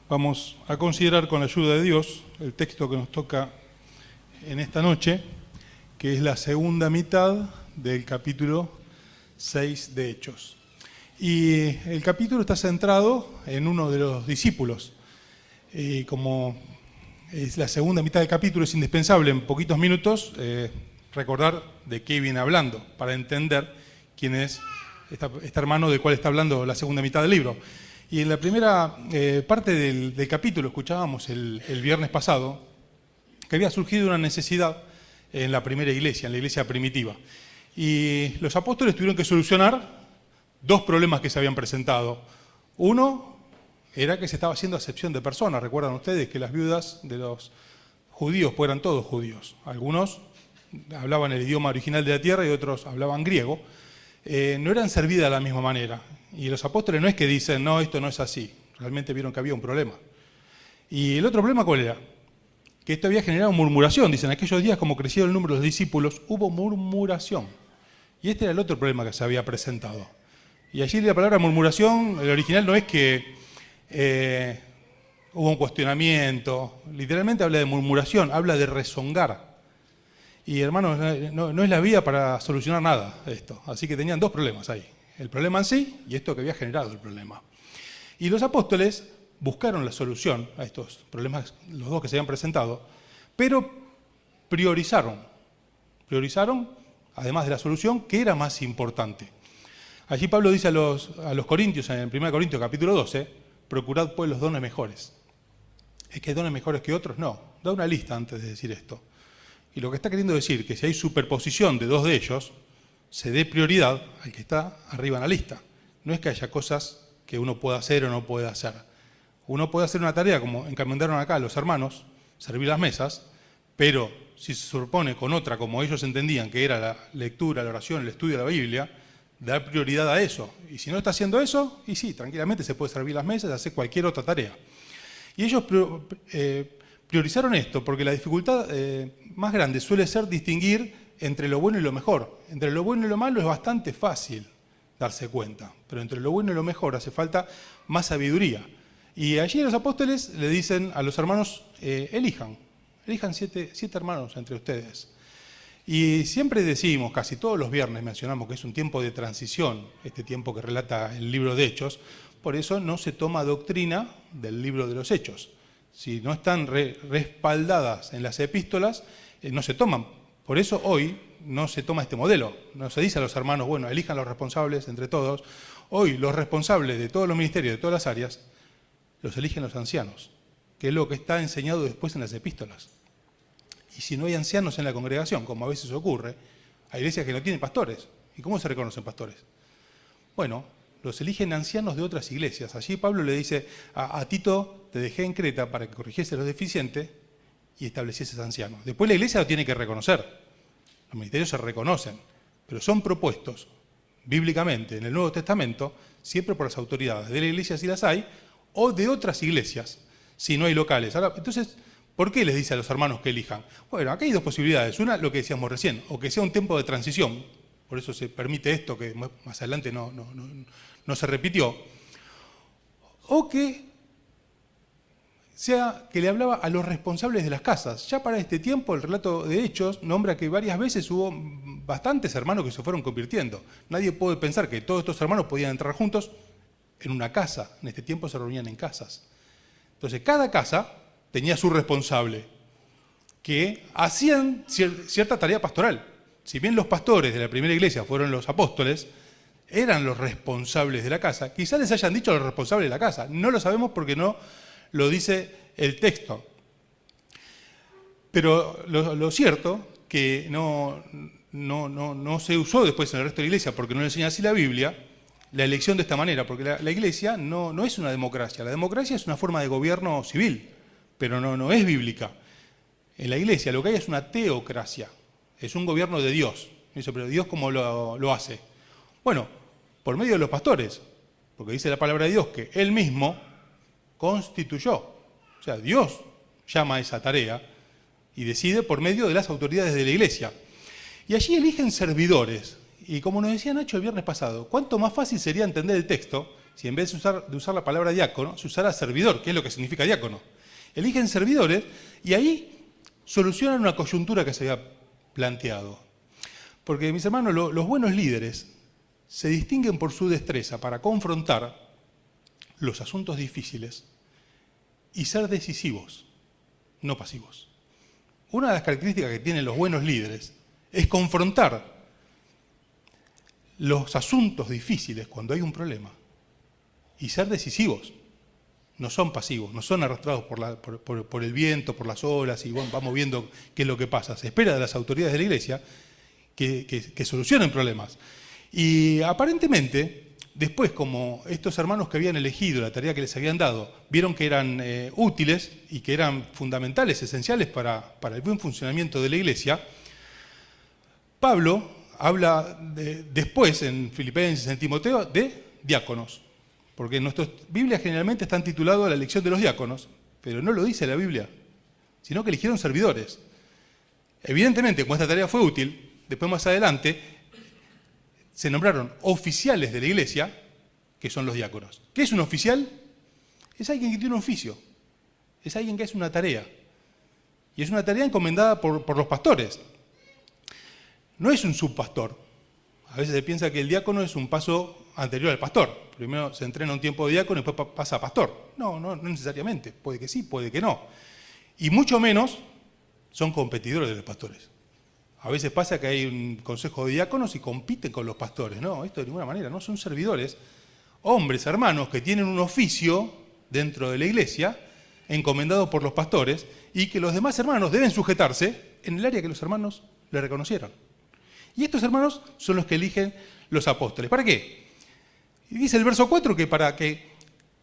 Vamos a considerar con la ayuda de Dios el texto que nos toca en esta noche, que es la segunda mitad del capítulo 6 de Hechos. Y el capítulo está centrado en uno de los discípulos. Como es la segunda mitad del capítulo, es indispensable en poquitos minutos recordar de qué viene hablando, para entender quién es este hermano del cual está hablando la segunda mitad del libro. Y en la primera parte del capítulo escuchábamos el viernes pasado que había surgido una necesidad en la primera iglesia, en la iglesia primitiva. Y los apóstoles tuvieron que solucionar dos problemas que se habían presentado. Uno era que se estaba haciendo acepción de personas. Recuerdan ustedes que las viudas de los judíos, pues eran todos judíos. Algunos hablaban el idioma original de la tierra y otros hablaban griego. No eran servidas de la misma manera. Y los apóstoles no es que dicen, no, esto no es así. Realmente vieron que había un problema. Y el otro problema, ¿cuál era? Que esto había generado murmuración. Dicen, aquellos días, como creció el número de los discípulos, hubo murmuración. Y este era el otro problema que se había presentado. Y allí la palabra murmuración, el original no es que hubo un cuestionamiento. Literalmente habla de murmuración, habla de rezongar. Y hermanos, no es la vía para solucionar nada esto. Así que tenían dos problemas ahí. El problema en sí y esto que había generado el problema. Y los apóstoles buscaron la solución a estos problemas, los dos que se habían presentado, pero priorizaron, además de la solución, ¿qué era más importante? Allí Pablo dice a los Corintios, en 1 Corintios capítulo 12, procurad pues los dones mejores. ¿Es que hay dones mejores que otros? No, da una lista antes de decir esto. Y lo que está queriendo decir que si hay superposición de dos de ellos, se dé prioridad al que está arriba en la lista. No es que haya cosas que uno pueda hacer o no pueda hacer. Uno puede hacer una tarea, como encomendaron acá los hermanos, servir las mesas, pero si se superpone con otra, como ellos entendían que era la lectura, la oración, el estudio de la Biblia, dar prioridad a eso. Y si no está haciendo eso, y sí, tranquilamente se puede servir las mesas y hacer cualquier otra tarea. Y ellos priorizaron esto porque la dificultad más grande suele ser distinguir entre lo bueno y lo mejor. Entre lo bueno y lo malo es bastante fácil darse cuenta, pero entre lo bueno y lo mejor hace falta más sabiduría. Y allí los apóstoles le dicen a los hermanos, elijan siete hermanos entre ustedes. Y siempre decimos, casi todos los viernes mencionamos que es un tiempo de transición, este tiempo que relata el libro de Hechos, por eso no se toma doctrina del libro de los Hechos. Si no están respaldadas en las epístolas, no se toman. Por eso hoy no se toma este modelo. No se dice a los hermanos, bueno, elijan los responsables entre todos. Hoy los responsables de todos los ministerios, de todas las áreas, los eligen los ancianos, que es lo que está enseñado después en las epístolas. Y si no hay ancianos en la congregación, como a veces ocurre, hay iglesias que no tienen pastores. ¿Y cómo se reconocen pastores? Bueno, los eligen ancianos de otras iglesias. Allí Pablo le dice, a Tito te dejé en Creta para que corrigiese los deficientes y establecieses ancianos. Después la iglesia lo tiene que reconocer. Los ministerios se reconocen, pero son propuestos bíblicamente en el Nuevo Testamento, siempre por las autoridades de la iglesia si las hay, o de otras iglesias, si no hay locales. Ahora, entonces, ¿por qué les dice a los hermanos que elijan? Bueno, acá hay dos posibilidades. Una, lo que decíamos recién, o que sea un tiempo de transición, por eso se permite esto, que más adelante no se repitió, o que sea que le hablaba a los responsables de las casas. Ya para este tiempo el relato de Hechos nombra que varias veces hubo bastantes hermanos que se fueron convirtiendo. Nadie puede pensar que todos estos hermanos podían entrar juntos en una casa. En este tiempo se reunían en casas. Entonces cada casa tenía su responsable, que hacían cierta tarea pastoral. Si bien los pastores de la primera iglesia fueron los apóstoles, eran los responsables de la casa. Quizás les hayan dicho a los responsables de la casa. No lo sabemos porque no lo dice el texto. Pero lo cierto, que no se usó después en el resto de la iglesia, porque no le enseña así la Biblia, la elección de esta manera, porque la iglesia no es una democracia. La democracia es una forma de gobierno civil, pero no es bíblica. En la iglesia lo que hay es una teocracia, es un gobierno de Dios. Eso, pero Dios, ¿cómo lo hace? Bueno, por medio de los pastores, porque dice la palabra de Dios que Él mismo constituyó. O sea, Dios llama a esa tarea y decide por medio de las autoridades de la iglesia. Y allí eligen servidores. Y como nos decía Nacho el viernes pasado, ¿cuánto más fácil sería entender el texto si en vez de usar la palabra diácono, se usara servidor, que es lo que significa diácono. Eligen servidores y ahí solucionan una coyuntura que se había planteado. Porque, mis hermanos, los buenos líderes se distinguen por su destreza para confrontar los asuntos difíciles y ser decisivos, no pasivos. Una de las características que tienen los buenos líderes es confrontar los asuntos difíciles cuando hay un problema y ser decisivos. No son pasivos, no son arrastrados por el viento, por las olas y bueno, vamos viendo qué es lo que pasa. Se espera de las autoridades de la iglesia que solucionen problemas. Y aparentemente, después como estos hermanos que habían elegido la tarea que les habían dado, vieron que eran útiles y que eran fundamentales, esenciales para el buen funcionamiento de la iglesia, Pablo habla después en Filipenses, en Timoteo, de diáconos. Porque nuestras Biblias generalmente están tituladas a la elección de los diáconos, pero no lo dice la Biblia, sino que eligieron servidores. Evidentemente, como esta tarea fue útil, después más adelante se nombraron oficiales de la iglesia, que son los diáconos. ¿Qué es un oficial? Es alguien que tiene un oficio, es alguien que hace una tarea. Y es una tarea encomendada por los pastores. No es un subpastor. A veces se piensa que el diácono es un paso anterior al pastor. Primero se entrena un tiempo de diácono y después pasa a pastor. No necesariamente. Puede que sí, puede que no. Y mucho menos son competidores de los pastores. A veces pasa que hay un consejo de diáconos y compiten con los pastores. No, esto de ninguna manera. No son servidores, hombres, hermanos que tienen un oficio dentro de la iglesia encomendado por los pastores y que los demás hermanos deben sujetarse en el área que los hermanos le reconocieron. Y estos hermanos son los que eligen los apóstoles. ¿Para qué? Y dice el verso 4 que para que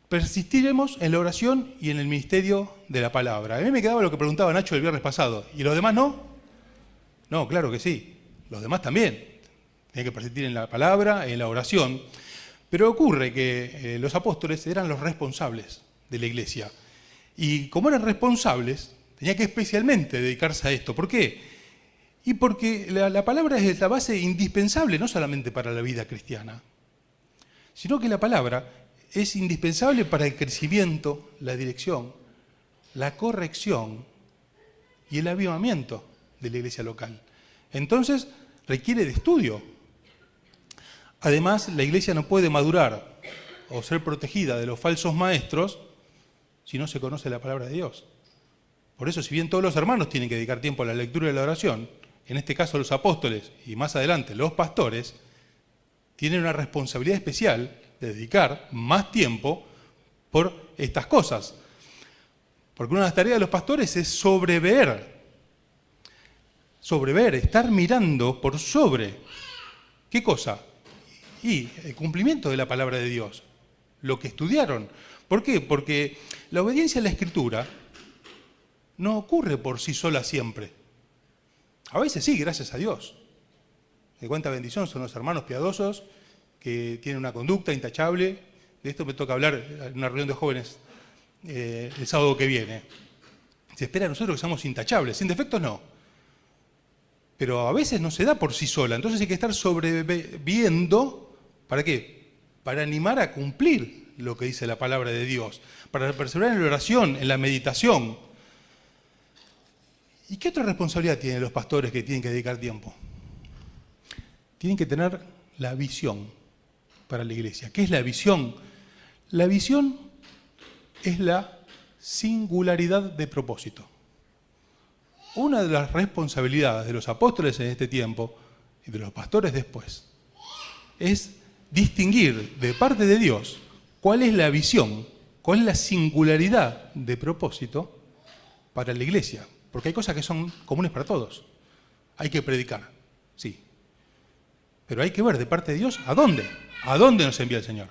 persistiremos en la oración y en el ministerio de la palabra. A mí me quedaba lo que preguntaba Nacho el viernes pasado. ¿Y los demás no? No, claro que sí. Los demás también. Tienen que persistir en la palabra, en la oración. Pero ocurre que los apóstoles eran los responsables de la iglesia. Y como eran responsables, tenían que especialmente dedicarse a esto. ¿Por qué? Y porque la palabra es la base indispensable, no solamente para la vida cristiana, sino que la palabra es indispensable para el crecimiento, la dirección, la corrección y el avivamiento de la iglesia local. Entonces, requiere de estudio. Además, la iglesia no puede madurar o ser protegida de los falsos maestros si no se conoce la palabra de Dios. Por eso, si bien todos los hermanos tienen que dedicar tiempo a la lectura y la oración, en este caso los apóstoles y más adelante los pastores, tienen una responsabilidad especial de dedicar más tiempo por estas cosas. Porque una de las tareas de los pastores es sobrever, estar mirando por sobre. ¿Qué cosa? Y el cumplimiento de la palabra de Dios, lo que estudiaron. ¿Por qué? Porque la obediencia a la Escritura no ocurre por sí sola siempre. A veces sí, gracias a Dios. De cuánta bendición son los hermanos piadosos que tienen una conducta intachable. De esto me toca hablar en una reunión de jóvenes el sábado que viene. Se espera de nosotros que seamos intachables, sin defectos no. Pero a veces no se da por sí sola. Entonces hay que estar sobreviviendo. ¿Para qué? Para animar a cumplir lo que dice la palabra de Dios. Para perseverar en la oración, en la meditación. ¿Y qué otra responsabilidad tienen los pastores que tienen que dedicar tiempo? Tienen que tener la visión para la iglesia. ¿Qué es la visión? La visión es la singularidad de propósito. Una de las responsabilidades de los apóstoles en este tiempo y de los pastores después es distinguir de parte de Dios cuál es la visión, cuál es la singularidad de propósito para la iglesia. Porque hay cosas que son comunes para todos. Hay que predicar, sí. Pero hay que ver de parte de Dios a dónde. ¿A dónde nos envía el Señor?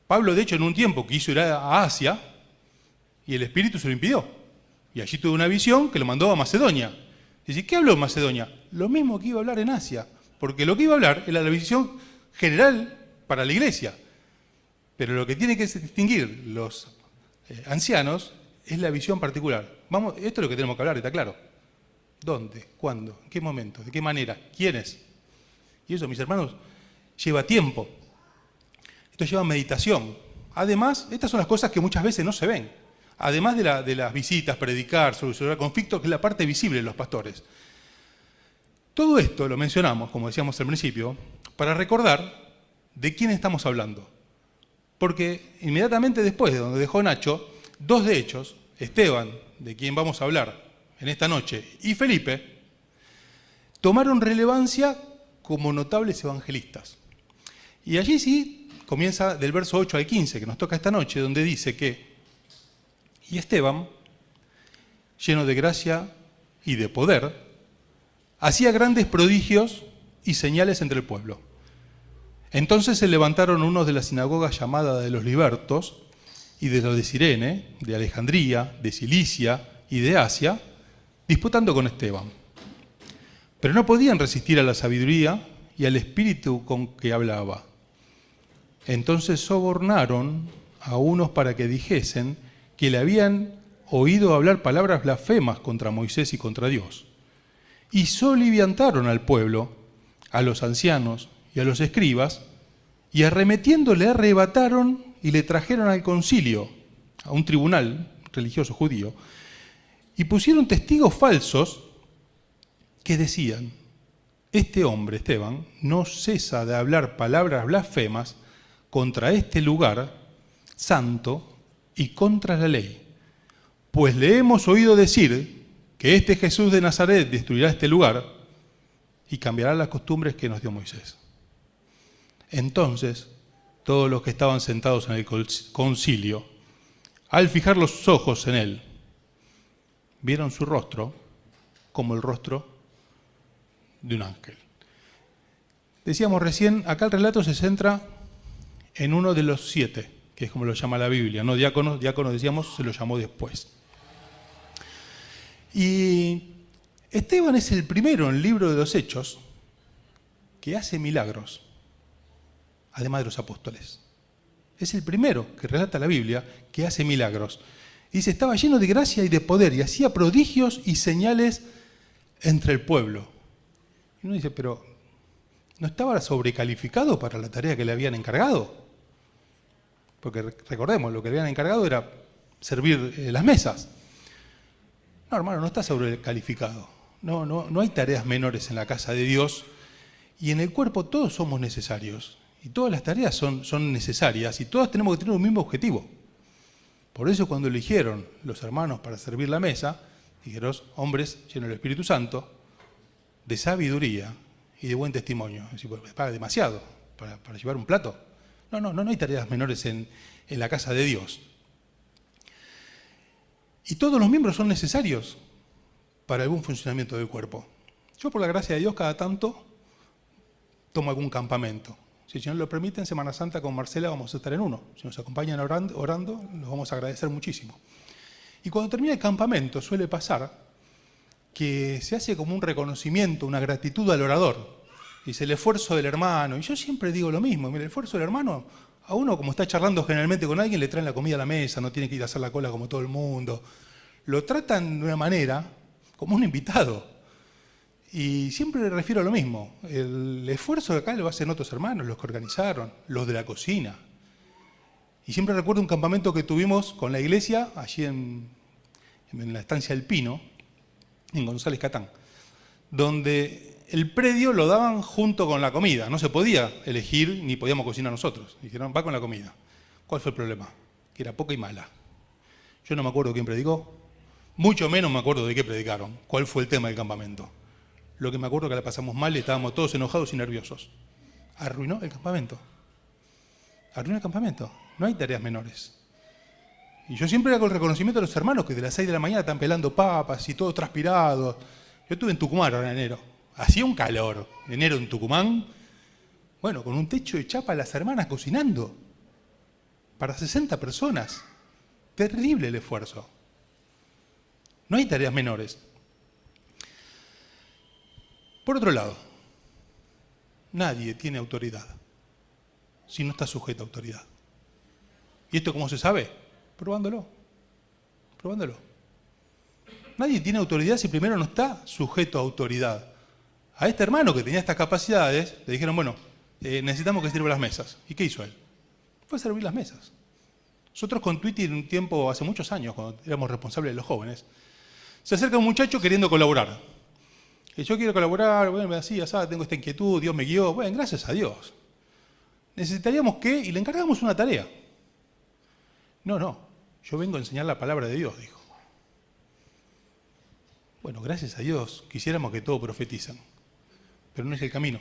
Pablo, de hecho, en un tiempo quiso ir a Asia y el Espíritu se lo impidió. Y allí tuvo una visión que lo mandó a Macedonia. Dice, ¿qué habló en Macedonia? Lo mismo que iba a hablar en Asia. Porque lo que iba a hablar era la visión general para la iglesia. Pero lo que tiene que distinguir los ancianos es la visión particular. Vamos, esto es lo que tenemos que hablar, ¿está claro? ¿Dónde? ¿Cuándo? ¿En qué momento? ¿De qué manera? ¿Quiénes? Y eso, mis hermanos, lleva tiempo. Esto lleva meditación. Además, estas son las cosas que muchas veces no se ven. Además de las visitas, predicar, solucionar conflictos, que es la parte visible de los pastores. Todo esto lo mencionamos, como decíamos al principio, para recordar de quién estamos hablando. Porque inmediatamente después de donde dejó Nacho, dos de ellos, Esteban, de quien vamos a hablar en esta noche, y Felipe, tomaron relevancia como notables evangelistas. Y allí sí comienza del verso 8 al 15, que nos toca esta noche, donde dice que, y Esteban, lleno de gracia y de poder, hacía grandes prodigios y señales entre el pueblo. Entonces se levantaron unos de la sinagoga llamada de los libertos, y de los de Cirene, de Alejandría, de Cilicia y de Asia, disputando con Esteban. Pero no podían resistir a la sabiduría y al espíritu con que hablaba. Entonces sobornaron a unos para que dijesen que le habían oído hablar palabras blasfemas contra Moisés y contra Dios. Y soliviantaron al pueblo, a los ancianos y a los escribas, y arremetiendo le arrebataron y le trajeron al concilio, a un tribunal religioso judío, y pusieron testigos falsos que decían: este hombre, Esteban, no cesa de hablar palabras blasfemas contra este lugar santo y contra la ley. Pues le hemos oído decir que este Jesús de Nazaret destruirá este lugar y cambiará las costumbres que nos dio Moisés. Entonces, todos los que estaban sentados en el concilio, al fijar los ojos en él, vieron su rostro como el rostro de un ángel. Decíamos recién, acá el relato se centra en uno de los 7, que es como lo llama la Biblia, no diáconos, decíamos, se lo llamó después. Y Esteban es el primero en el libro de los Hechos que hace milagros, además de los apóstoles. Es el primero que relata la Biblia que hace milagros. Dice, estaba lleno de gracia y de poder y hacía prodigios y señales entre el pueblo. Y uno dice, pero ¿no estaba sobrecalificado para la tarea que le habían encargado? Porque recordemos, lo que le habían encargado era servir las mesas. No, hermano, no está sobrecalificado. No hay tareas menores en la casa de Dios. Y en el cuerpo todos somos necesarios. Y todas las tareas son necesarias. Y todas tenemos que tener un mismo objetivo. Por eso cuando eligieron los hermanos para servir la mesa, dijeron, hombres llenos del Espíritu Santo, de sabiduría y de buen testimonio. Es decir, pues, paga demasiado para llevar un plato. No hay tareas menores en la casa de Dios. Y todos los miembros son necesarios para algún funcionamiento del cuerpo. Yo, por la gracia de Dios, cada tanto tomo algún campamento. Si el Señor lo permite, en Semana Santa con Marcela vamos a estar en uno. Si nos acompañan orando, los vamos a agradecer muchísimo. Y cuando termina el campamento suele pasar que se hace como un reconocimiento, una gratitud al orador. Dice, el esfuerzo del hermano. Y yo siempre digo lo mismo. Mira, el esfuerzo del hermano, a uno como está charlando generalmente con alguien, le traen la comida a la mesa, no tiene que ir a hacer la cola como todo el mundo. Lo tratan de una manera como un invitado. Y siempre le refiero a lo mismo. El esfuerzo de acá lo hacen otros hermanos, los que organizaron, los de la cocina. Y siempre recuerdo un campamento que tuvimos con la iglesia, allí en la estancia del Pino, en González Catán, donde el predio lo daban junto con la comida. No se podía elegir ni podíamos cocinar nosotros. Dijeron, va con la comida. ¿Cuál fue el problema? Que era poca y mala. Yo no me acuerdo quién predicó, mucho menos me acuerdo de qué predicaron, cuál fue el tema del campamento. Lo que me acuerdo es que la pasamos mal y estábamos todos enojados y nerviosos. Arruinó el campamento. Arruinó el campamento. No hay tareas menores. Y yo siempre hago el reconocimiento a los hermanos que de las 6 de la mañana están pelando papas y todos transpirados. Yo estuve en Tucumán ahora en enero. Hacía un calor. Enero en Tucumán. Bueno, con un techo de chapa las hermanas cocinando. Para 60 personas. Terrible el esfuerzo. No hay tareas menores. Por otro lado, nadie tiene autoridad si no está sujeto a autoridad. ¿Y esto cómo se sabe? Probándolo. Nadie tiene autoridad si primero no está sujeto a autoridad. A este hermano que tenía estas capacidades, le dijeron, bueno, necesitamos que sirva las mesas. ¿Y qué hizo él? fue servir las mesas. Nosotros con Twitter un tiempo, hace muchos años, cuando éramos responsables de los jóvenes, se acerca un muchacho queriendo colaborar. Y yo quiero colaborar, bueno, así, tengo esta inquietud, Dios me guió. Bueno, gracias a Dios. ¿Necesitaríamos qué? Y le encargamos una tarea. No, yo vengo a enseñar la palabra de Dios, dijo. Bueno, gracias a Dios, quisiéramos que todos profetizan, pero no es el camino.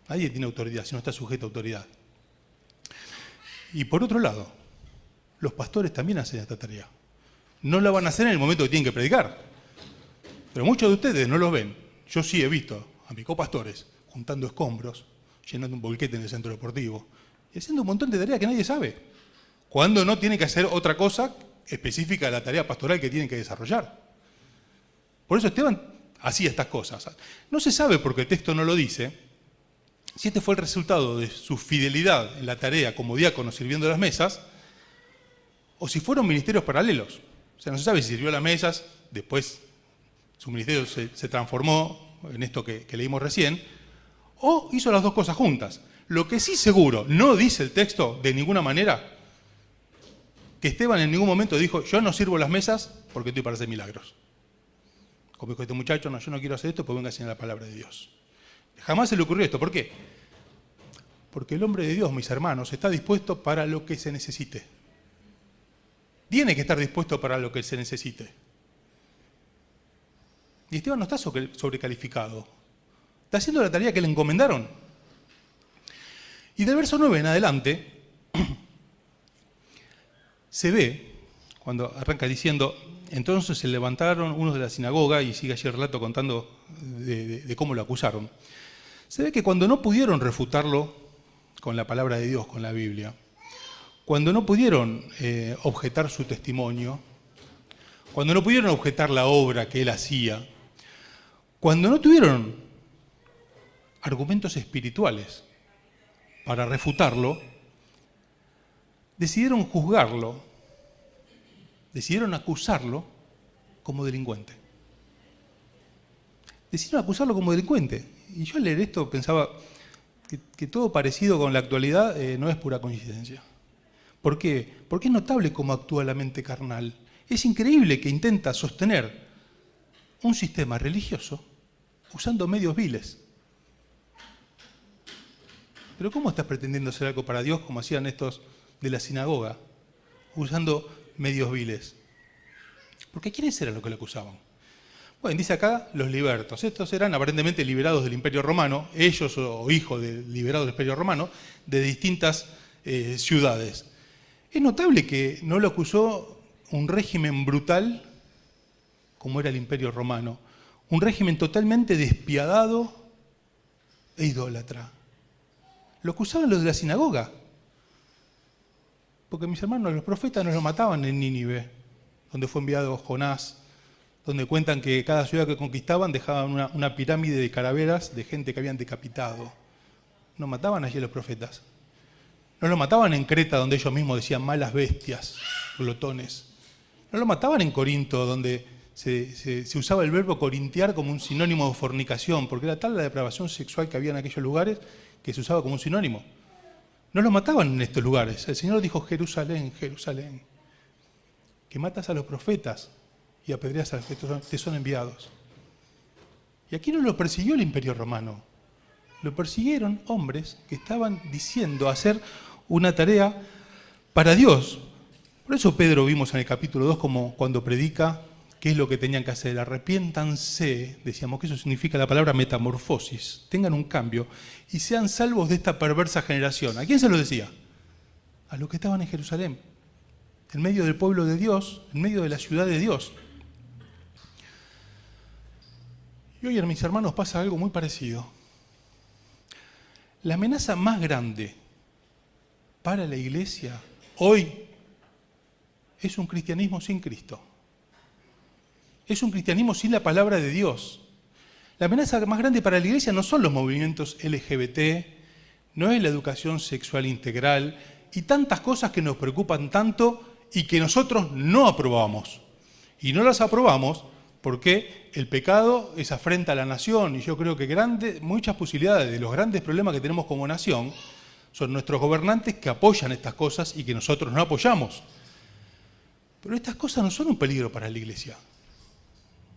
Nadie tiene autoridad, si no está sujeto a autoridad. Y por otro lado, los pastores también hacen esta tarea. No la van a hacer en el momento que tienen que predicar, pero muchos de ustedes no lo ven. Yo sí he visto a mis copastores juntando escombros, llenando un bolquete en el centro deportivo y haciendo un montón de tareas que nadie sabe, cuando no tienen que hacer otra cosa específica de la tarea pastoral que tienen que desarrollar. Por eso Esteban hacía estas cosas. No se sabe, porque el texto no lo dice, si este fue el resultado de su fidelidad en la tarea como diácono sirviendo las mesas, o si fueron ministerios paralelos. O sea, no se sabe si sirvió las mesas, después su ministerio se transformó en esto que leímos recién, o hizo las dos cosas juntas. Lo que sí seguro, no dice el texto de ninguna manera, que Esteban en ningún momento dijo, yo no sirvo las mesas porque estoy para hacer milagros. Como dijo este muchacho, no, yo no quiero hacer esto, pues vengo a enseñar la palabra de Dios. Jamás se le ocurrió esto. ¿Por qué? Porque el hombre de Dios, mis hermanos, está dispuesto para lo que se necesite. Tiene que estar dispuesto para lo que se necesite. Y Esteban no está sobrecalificado. Está haciendo la tarea que le encomendaron. Y del verso 9 en adelante, se ve, cuando arranca diciendo, entonces se levantaron unos de la sinagoga, y sigue allí el relato contando de cómo lo acusaron. Se ve que cuando no pudieron refutarlo con la palabra de Dios, con la Biblia, cuando no pudieron objetar su testimonio, cuando no pudieron objetar la obra que él hacía, cuando no tuvieron argumentos espirituales para refutarlo, decidieron juzgarlo, decidieron acusarlo como delincuente. Decidieron acusarlo como delincuente. Y yo al leer esto pensaba que todo parecido con la actualidad no es pura coincidencia. ¿Por qué? Porque es notable cómo actúa la mente carnal. Es increíble que intenta sostener un sistema religioso usando medios viles. Pero ¿cómo estás pretendiendo hacer algo para Dios como hacían estos de la sinagoga, usando medios viles? Porque ¿quiénes eran los que lo acusaban? Bueno, dice acá los libertos. Estos eran aparentemente liberados del Imperio Romano, ellos o hijos de liberados del Imperio Romano, de distintas ciudades. Es notable que no lo acusó un régimen brutal como era el Imperio Romano, un régimen totalmente despiadado e idólatra. Lo acusaban los de la sinagoga. Porque mis hermanos, los profetas no los mataban en Nínive, donde fue enviado Jonás, donde cuentan que cada ciudad que conquistaban dejaban una pirámide de calaveras de gente que habían decapitado. No mataban allí a los profetas. No lo mataban en Creta, donde ellos mismos decían malas bestias, glotones. No lo mataban en Corinto, donde se usaba el verbo corintiar como un sinónimo de fornicación, porque era tal la depravación sexual que había en aquellos lugares que se usaba como un sinónimo. No lo mataban en estos lugares. El Señor dijo, Jerusalén, Jerusalén, que matas a los profetas y apedreas a los que te son enviados. Y aquí no lo persiguió el Imperio Romano. Lo persiguieron hombres que estaban diciendo hacer una tarea para Dios. Por eso Pedro vimos en el capítulo 2 como cuando predica qué es lo que tenían que hacer. Arrepiéntanse, decíamos que eso significa la palabra metamorfosis. Tengan un cambio y sean salvos de esta perversa generación. ¿A quién se lo decía? A los que estaban en Jerusalén, en medio del pueblo de Dios, en medio de la ciudad de Dios. Y hoy, mis hermanos, pasa algo muy parecido. La amenaza más grande para la iglesia hoy es un cristianismo sin Cristo. Es un cristianismo sin la palabra de Dios. La amenaza más grande para la iglesia no son los movimientos LGBT, no es la educación sexual integral y tantas cosas que nos preocupan tanto y que nosotros no aprobamos. Y no las aprobamos porque el pecado es afrenta a la nación y yo creo que muchas posibilidades de los grandes problemas que tenemos como nación Son nuestros gobernantes que apoyan estas cosas y que nosotros no apoyamos. Pero estas cosas no son un peligro para la iglesia.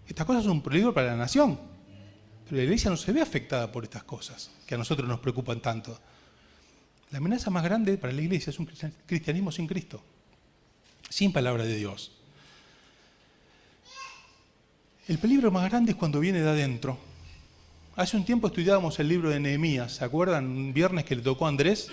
Estas cosas son un peligro para la nación. Pero la iglesia no se ve afectada por estas cosas que a nosotros nos preocupan tanto. La amenaza más grande para la iglesia es un cristianismo sin Cristo, sin palabra de Dios. El peligro más grande es cuando viene de adentro. Hace un tiempo estudiábamos el libro de Nehemías, ¿se acuerdan? Un viernes que le tocó a Andrés.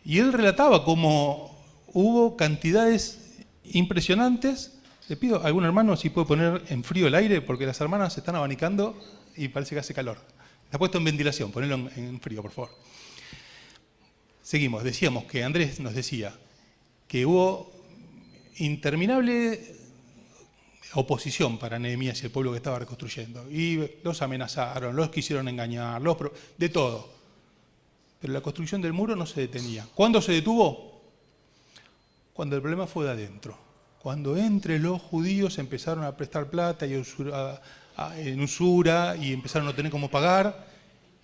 Y él relataba cómo hubo cantidades impresionantes. Le pido a algún hermano si puede poner en frío el aire, porque las hermanas se están abanicando y parece que hace calor. Está puesto en ventilación, ponelo en frío, por favor. Seguimos, decíamos que Andrés nos decía que hubo interminable oposición para Nehemías y el pueblo que estaba reconstruyendo. Y los amenazaron, los quisieron engañar, de todo. Pero la construcción del muro no se detenía. ¿Cuándo se detuvo? Cuando el problema fue de adentro. Cuando entre los judíos empezaron a prestar plata y en usura y empezaron a no tener cómo pagar.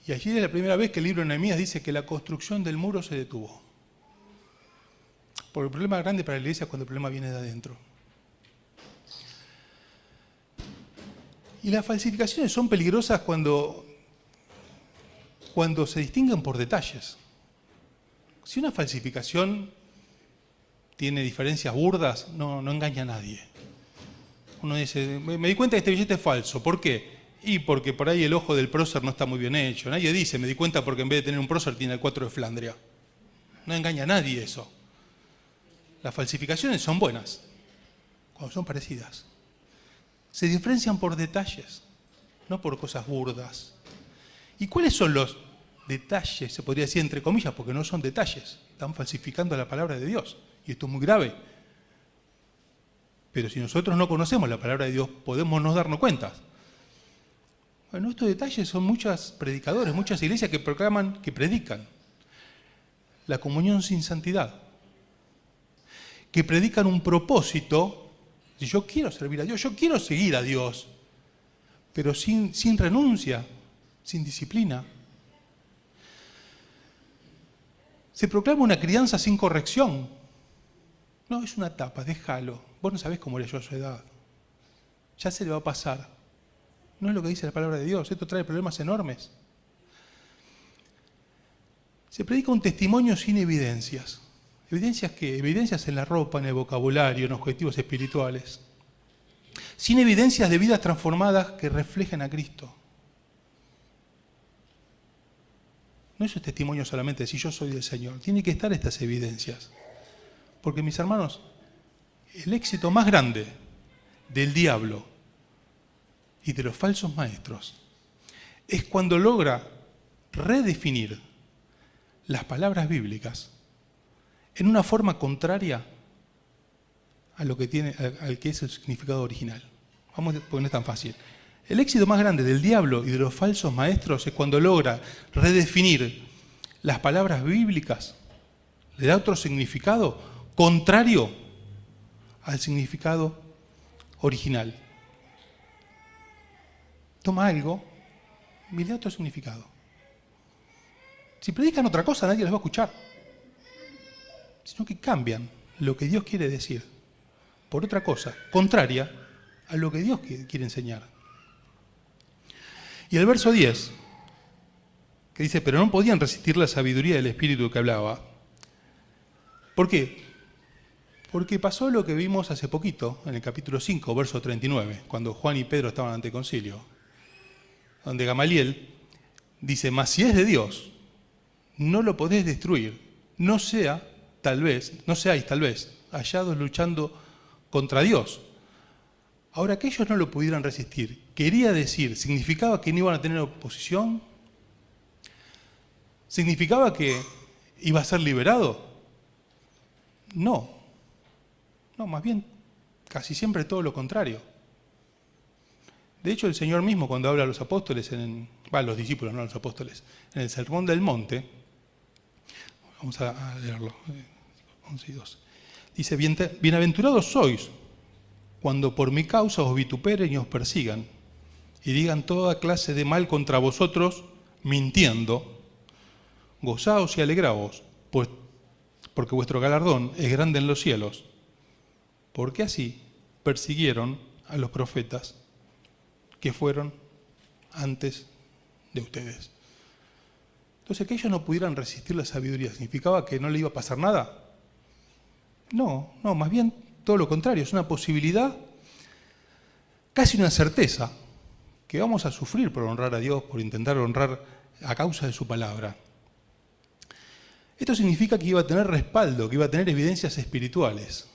Y allí es la primera vez que el libro de Nehemías dice que la construcción del muro se detuvo. Porque el problema grande para la iglesia es cuando el problema viene de adentro. Y las falsificaciones son peligrosas cuando se distinguen por detalles. Si una falsificación tiene diferencias burdas, no engaña a nadie. Uno dice, me di cuenta que este billete es falso. ¿Por qué? Y porque por ahí el ojo del prócer no está muy bien hecho. Nadie dice, me di cuenta porque en vez de tener un prócer tiene el 4 de Flandria. No engaña a nadie eso. Las falsificaciones son buenas cuando son parecidas. Se diferencian por detalles, no por cosas burdas. ¿Y cuáles son los detalles? Se podría decir entre comillas, porque no son detalles. Están falsificando la palabra de Dios. Y esto es muy grave. Pero si nosotros no conocemos la palabra de Dios, podemos no darnos cuenta. Bueno, estos detalles son muchos predicadores, muchas iglesias que proclaman, que predican la comunión sin santidad. Que predican un propósito. Si yo quiero servir a Dios, yo quiero seguir a Dios, pero sin renuncia, sin disciplina. Se proclama una crianza sin corrección. No, es una etapa, déjalo. Vos no sabés cómo era yo a su edad. Ya se le va a pasar. No es lo que dice la palabra de Dios. Esto trae problemas enormes. Se predica un testimonio sin evidencias. ¿Evidencias qué? Evidencias en la ropa, en el vocabulario, en objetivos espirituales. Sin evidencias de vidas transformadas que reflejen a Cristo. No es un testimonio solamente de si yo soy del Señor. Tiene que estar estas evidencias. Porque, mis hermanos, el éxito más grande del diablo y de los falsos maestros es cuando logra redefinir las palabras bíblicas en una forma contraria a lo que tiene, al que es el significado original. Vamos, porque no es tan fácil. El éxito más grande del diablo y de los falsos maestros es cuando logra redefinir las palabras bíblicas, le da otro significado contrario al significado original. Toma algo y le da otro significado. Si predican otra cosa, nadie les va a escuchar. Sino que cambian lo que Dios quiere decir por otra cosa, contraria a lo que Dios quiere enseñar. Y el verso 10, que dice, pero no podían resistir la sabiduría del Espíritu que hablaba. ¿Por qué? Porque pasó lo que vimos hace poquito, en el capítulo 5, verso 39, cuando Juan y Pedro estaban ante el concilio, donde Gamaliel dice, mas si es de Dios, no lo podés destruir, no seáis tal vez hallados luchando contra Dios. Ahora, que ellos no lo pudieran resistir, quería decir, ¿significaba que no iban a tener oposición? ¿Significaba que iba a ser liberado? No, más bien, casi siempre todo lo contrario. De hecho, el Señor mismo, cuando habla a los apóstoles, a los discípulos, no a los apóstoles, en el Sermón del Monte, vamos a leerlo, 11 y 12. Dice, bienaventurados sois cuando por mi causa os vituperen y os persigan y digan toda clase de mal contra vosotros, mintiendo. gozaos y alegraos, pues, porque vuestro galardón es grande en los cielos, porque así persiguieron a los profetas que fueron antes de ustedes. Entonces, que ellos no pudieran resistir la sabiduría, ¿significaba que no le iba a pasar nada? No, más bien todo lo contrario, es una posibilidad, casi una certeza, que vamos a sufrir por honrar a Dios, por intentar honrar a causa de su palabra. Esto significa que iba a tener respaldo, que iba a tener evidencias espirituales,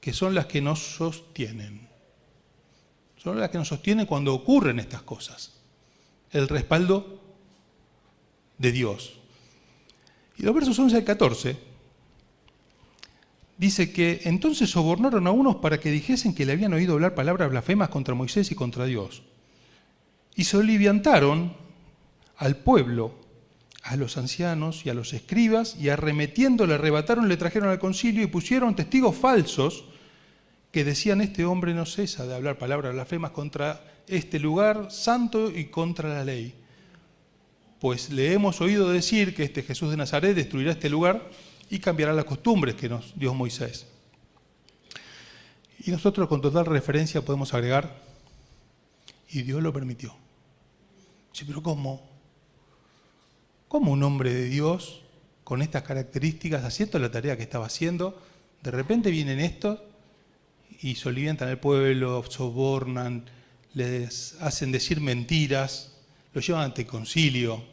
que son las que nos sostienen. Son las que nos sostienen cuando ocurren estas cosas. El respaldo de Dios. Y los versos 11 al 14 dice que entonces sobornaron a unos para que dijesen que le habían oído hablar palabras blasfemas contra Moisés y contra Dios. Y soliviantaron al pueblo, a los ancianos y a los escribas, y arremetiendo le arrebataron, le trajeron al concilio y pusieron testigos falsos que decían: este hombre no cesa de hablar palabras blasfemas contra este lugar santo y contra la ley. Pues le hemos oído decir que este Jesús de Nazaret destruirá este lugar y cambiará las costumbres que nos dio Moisés. Y nosotros con total referencia podemos agregar: y Dios lo permitió. Sí, pero ¿cómo? ¿Cómo un hombre de Dios con estas características, haciendo la tarea que estaba haciendo, de repente vienen estos y soliviantan al pueblo, sobornan, les hacen decir mentiras, los llevan ante el concilio?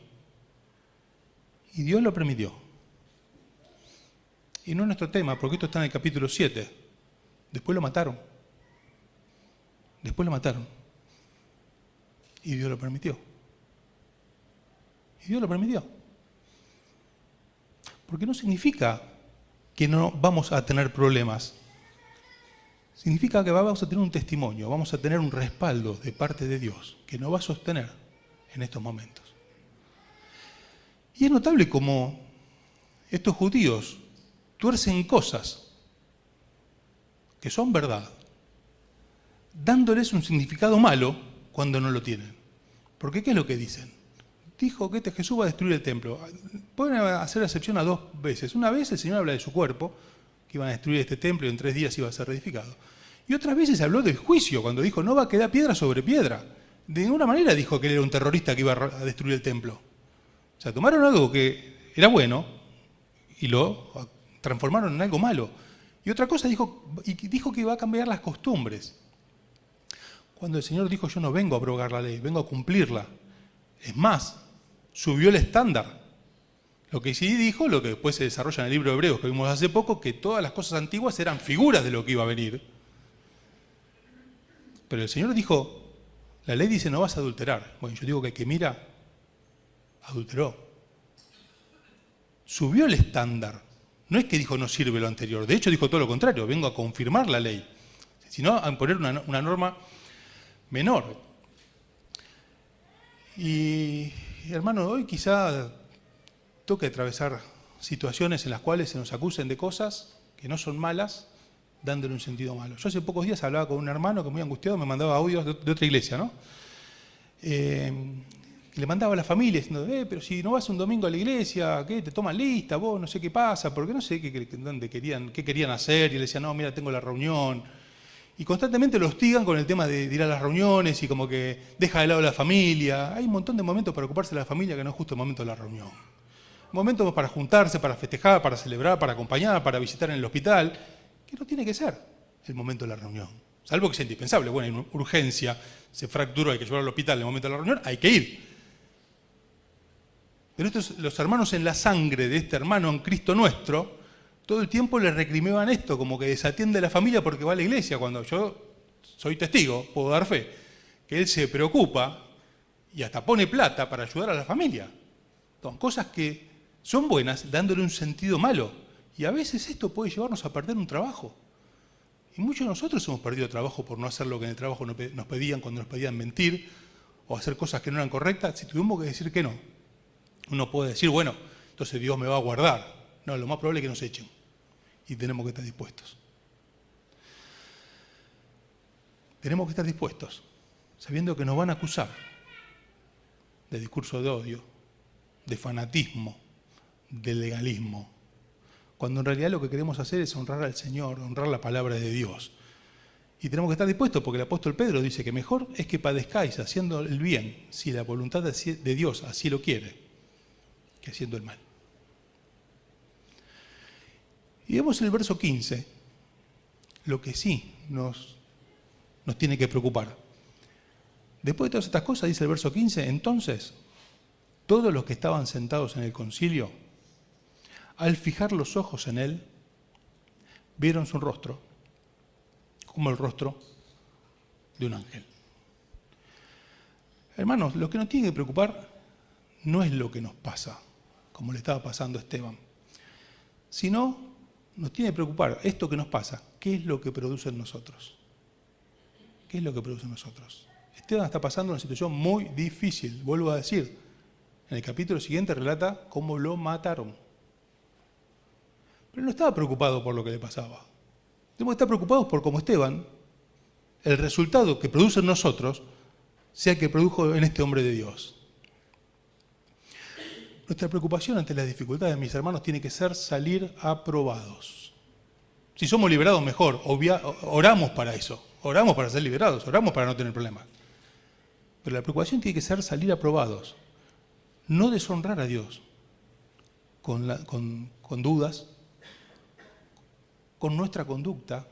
Y Dios lo permitió. Y no es nuestro tema, porque esto está en el capítulo 7. Después lo mataron. Y Dios lo permitió. Porque no significa que no vamos a tener problemas. Significa que vamos a tener un testimonio, vamos a tener un respaldo de parte de Dios que nos va a sostener en estos momentos. Y es notable cómo estos judíos tuercen cosas que son verdad, dándoles un significado malo cuando no lo tienen. Porque ¿qué es lo que dicen? Dijo que este Jesús va a destruir el templo. Pueden hacer excepción a dos veces. Una vez el Señor habla de su cuerpo, que iban a destruir este templo y en 3 días iba a ser reedificado. Y otras veces habló del juicio, cuando dijo no va a quedar piedra sobre piedra. De ninguna manera dijo que él era un terrorista que iba a destruir el templo. O sea, tomaron algo que era bueno y lo transformaron en algo malo. Y otra cosa dijo que iba a cambiar las costumbres. Cuando el Señor dijo: yo no vengo a abrogar la ley, vengo a cumplirla. Es más, subió el estándar. Lo que sí dijo, lo que después se desarrolla en el libro de Hebreos que vimos hace poco, que todas las cosas antiguas eran figuras de lo que iba a venir. Pero el Señor dijo: la ley dice no vas a adulterar. Bueno, yo digo que el que mira, adulteró. Subió el estándar. No es que dijo no sirve lo anterior. De hecho dijo todo lo contrario, vengo a confirmar la ley. Sino a imponer una norma menor. Y hermano, hoy quizá toque atravesar situaciones en las cuales se nos acusen de cosas que no son malas, dándole un sentido malo. Yo hace pocos días hablaba con un hermano que muy angustiado me mandaba audios de otra iglesia, ¿no? Le mandaba a la familia diciendo: pero si no vas un domingo a la iglesia, ¿qué? Te toman lista, vos no sé qué pasa, porque no sé qué querían hacer. Y le decía: no, mira, tengo la reunión. Y constantemente lo hostigan con el tema de ir a las reuniones y como que deja de lado la familia. Hay un montón de momentos para ocuparse de la familia que no es justo el momento de la reunión. Momentos para juntarse, para festejar, para celebrar, para acompañar, para visitar en el hospital, que no tiene que ser el momento de la reunión. Salvo que sea indispensable. Bueno, hay urgencia, se fracturó, hay que llevarlo al hospital en el momento de la reunión, hay que ir. Pero los hermanos en la sangre de este hermano en Cristo nuestro, todo el tiempo le recriminaban esto, como que desatiende a la familia porque va a la iglesia, cuando yo soy testigo, puedo dar fe, que él se preocupa y hasta pone plata para ayudar a la familia. Son cosas que son buenas, dándole un sentido malo. Y a veces esto puede llevarnos a perder un trabajo. Y muchos de nosotros hemos perdido trabajo por no hacer lo que en el trabajo nos pedían, cuando nos pedían mentir o hacer cosas que no eran correctas. Si tuvimos que decir que no, uno puede decir: bueno, entonces Dios me va a guardar. No, lo más probable es que nos echen. Y tenemos que estar dispuestos. Tenemos que estar dispuestos, sabiendo que nos van a acusar de discurso de odio, de fanatismo, del legalismo, cuando en realidad lo que queremos hacer es honrar al Señor, honrar la palabra de Dios. Y tenemos que estar dispuestos, porque el apóstol Pedro dice que mejor es que padezcáis haciendo el bien, si la voluntad de Dios así lo quiere, que haciendo el mal. Y vemos en el verso 15 lo que sí nos tiene que preocupar. Después de todas estas cosas, dice el verso 15, entonces todos los que estaban sentados en el concilio, al fijar los ojos en él, vieron su rostro como el rostro de un ángel. Hermanos, lo que nos tiene que preocupar no es lo que nos pasa, como le estaba pasando a Esteban, sino nos tiene que preocupar esto que nos pasa, ¿qué es lo que produce en nosotros? ¿Qué es lo que produce en nosotros? Esteban está pasando una situación muy difícil, vuelvo a decir. En el capítulo siguiente relata cómo lo mataron. Pero no estaba preocupado por lo que le pasaba. Tenemos que estar preocupados por cómo Esteban, el resultado que produce en nosotros, sea el que produjo en este hombre de Dios. Nuestra preocupación ante las dificultades, mis hermanos, tiene que ser salir aprobados. Si somos liberados, mejor. Oramos para eso. Oramos para ser liberados. Oramos para no tener problemas. Pero la preocupación tiene que ser salir aprobados. No deshonrar a Dios con dudas, con nuestra conducta.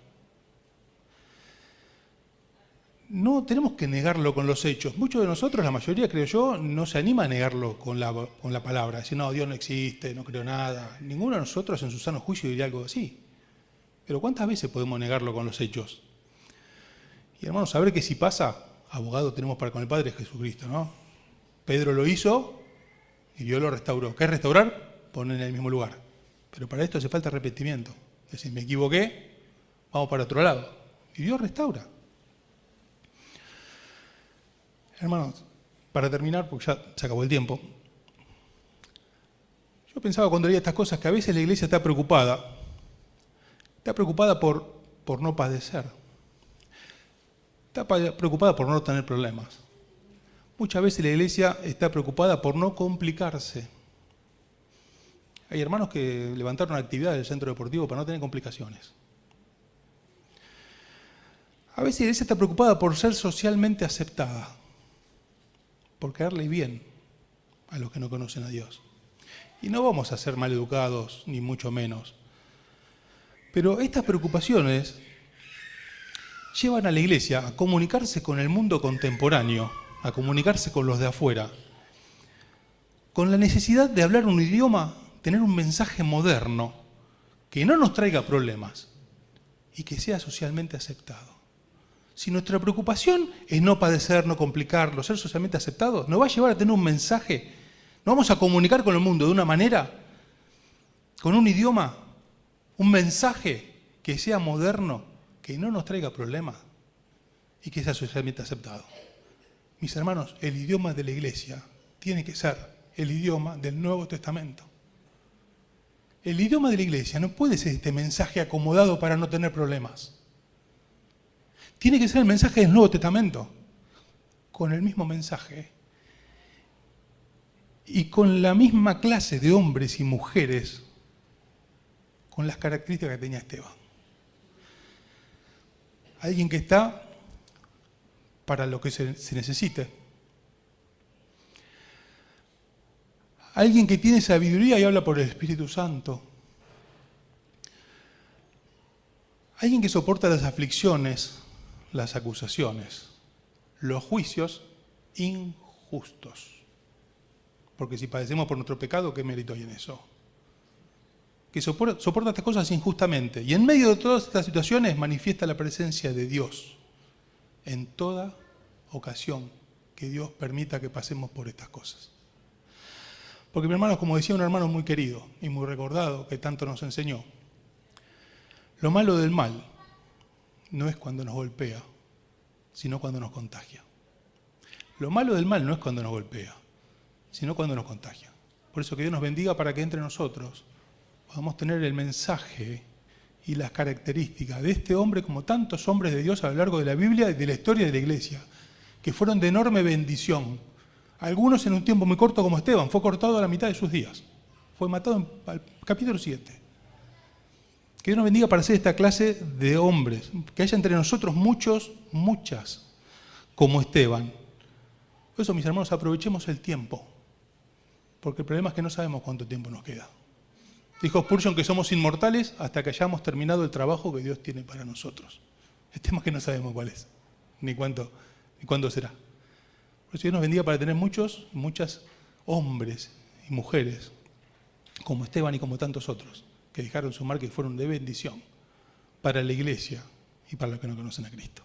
No tenemos que negarlo con los hechos. Muchos de nosotros, la mayoría creo yo, no se anima a negarlo con la palabra. Decir, no, Dios no existe, no creo nada. Ninguno de nosotros en su sano juicio diría algo así. Pero ¿cuántas veces podemos negarlo con los hechos? Y hermanos, saber que si pasa, abogado tenemos para con el Padre Jesucristo, ¿no? Pedro lo hizo y Dios lo restauró. ¿Qué es restaurar? Poner en el mismo lugar. Pero para esto hace falta arrepentimiento. Es decir, me equivoqué, vamos para otro lado. Y Dios restaura. Hermanos, para terminar, porque ya se acabó el tiempo, yo pensaba cuando leía estas cosas que a veces la iglesia está preocupada por no padecer, está preocupada por no tener problemas. Muchas veces la iglesia está preocupada por no complicarse. Hay hermanos que levantaron actividad del centro deportivo para no tener complicaciones. A veces la iglesia está preocupada por ser socialmente aceptada, por caerle bien a los que no conocen a Dios. Y no vamos a ser maleducados, ni mucho menos. Pero estas preocupaciones llevan a la iglesia a comunicarse con el mundo contemporáneo, a comunicarse con los de afuera, con la necesidad de hablar un idioma, tener un mensaje moderno, que no nos traiga problemas y que sea socialmente aceptado. Si nuestra preocupación es no padecer, no complicarlo, ser socialmente aceptados, nos va a llevar a tener un mensaje. Nos vamos a comunicar con el mundo de una manera, con un idioma, un mensaje que sea moderno, que no nos traiga problemas y que sea socialmente aceptado. Mis hermanos, el idioma de la iglesia tiene que ser el idioma del Nuevo Testamento. El idioma de la iglesia no puede ser este mensaje acomodado para no tener problemas. Tiene que ser el mensaje del Nuevo Testamento, con el mismo mensaje y con la misma clase de hombres y mujeres, con las características que tenía Esteban. Alguien que está para lo que se necesite. Alguien que tiene sabiduría y habla por el Espíritu Santo. Alguien que soporta las aflicciones, las acusaciones, los juicios injustos. Porque si padecemos por nuestro pecado, ¿qué mérito hay en eso? Que soporta estas cosas injustamente. Y en medio de todas estas situaciones manifiesta la presencia de Dios en toda ocasión que Dios permita que pasemos por estas cosas. Porque mi hermano, como decía un hermano muy querido y muy recordado, que tanto nos enseñó, lo malo del mal no es cuando nos golpea, sino cuando nos contagia. Lo malo del mal no es cuando nos golpea, sino cuando nos contagia. Por eso que Dios nos bendiga para que entre nosotros podamos tener el mensaje y las características de este hombre, como tantos hombres de Dios a lo largo de la Biblia y de la historia de la iglesia, que fueron de enorme bendición. Algunos en un tiempo muy corto como Esteban, fue cortado a la mitad de sus días. Fue matado en el capítulo 7. Que Dios nos bendiga para hacer esta clase de hombres. Que haya entre nosotros muchas, como Esteban. Por eso, mis hermanos, aprovechemos el tiempo. Porque el problema es que no sabemos cuánto tiempo nos queda. Dijo Spurgeon que somos inmortales hasta que hayamos terminado el trabajo que Dios tiene para nosotros. El tema es que no sabemos cuál es, ni cuándo será. Por eso Dios nos bendiga para tener muchas hombres y mujeres, como Esteban y como tantos otros, que dejaron su marca y fueron de bendición para la iglesia y para los que no conocen a Cristo.